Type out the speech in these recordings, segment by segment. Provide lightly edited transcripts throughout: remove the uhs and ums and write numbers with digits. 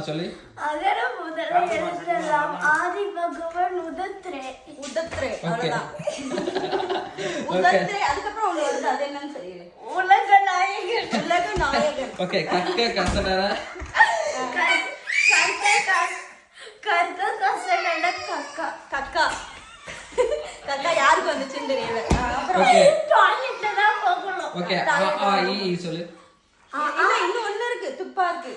சொல்லி அகர முதல எழுதலாம் ஆதி பகவன் உதத்ரே அவ்வளவுதான். உதத்ரே அதுக்கப்புறம் ஒண்ணு வருது, அது என்னன்னு தெரியல. உலக நாயகன். ஓகே கக்க கசடர கர்க்க கசடர கக்கா கக்கா கக்கா யாருக்கு வந்துச்சுன்னு தெரியல. ஓகே டாய்லெட்ல தான் போகணும். ஓகே ஆ ஈ சொல்லு. இன்னும் ஒண்ணு இருக்கு, துப்பா இருக்கு.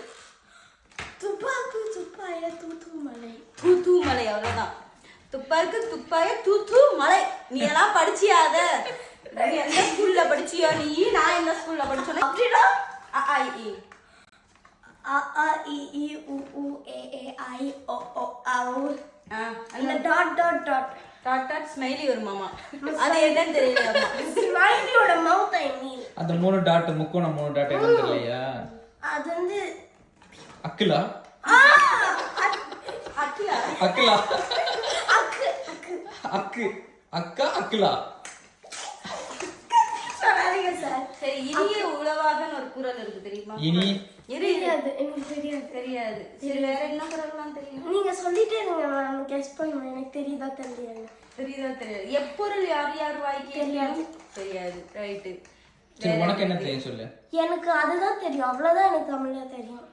துப்பாக்கு துப்பாய தூத்து மலை. தூத்து மலை, அவ்வளவுதான். துப்பாக்கு துப்பாய தூத்து மலை. நீ எல்லாம் படிச்சியாத? நீ எந்த ஸ்கூல்ல படிச்சியோ? நீ நான் எந்த ஸ்கூல்ல படிச்சோம்? அப்படினா அ ஆ இ அ ஆ இ ஈ உ ஊ ஏ ஏ ஐ ஓ ஓ ஔ. அந்த dot dot dot dot dot smiley வருமாமா. அது என்னன்னு தெரியல. ஸ்மைலியோட மவுத் ஐ மீன். அந்த 3 டாட் முக்கோணம் 3 டாட் என்னன்னு தெரியலையா? அது வந்து அக்கிலா அக்கிலா அக்கிலா அக்கு அக்கு அக்கா அக்கிலா சொல்லாதீங்க சார். சரி, இனிய உளவாகன்னு ஒரு குறள் இருக்கு, தெரியுமா? இனி தெரியாது, எனக்கு தெரியாது. தெரியாது. சரி, வேற என்ன குறள்லாம் தெரியும்? நீங்க சொல்லிட்டே இருங்க, நான் கெஸ் பண்ணுவேன். எனக்கு தெரியுதா தெரியல. தெரியுதா தெரியாது. எப்பொருள் யார் யார் வாய்க்கு தெரியாது. தெரியாது, ரைட்டு. சரி உனக்கு என்ன தெரியும் சொல்லு. எனக்கு அதுதான் தெரியும், அவ்வளவுதான் எனக்கு தமிழ்ல தெரியும்.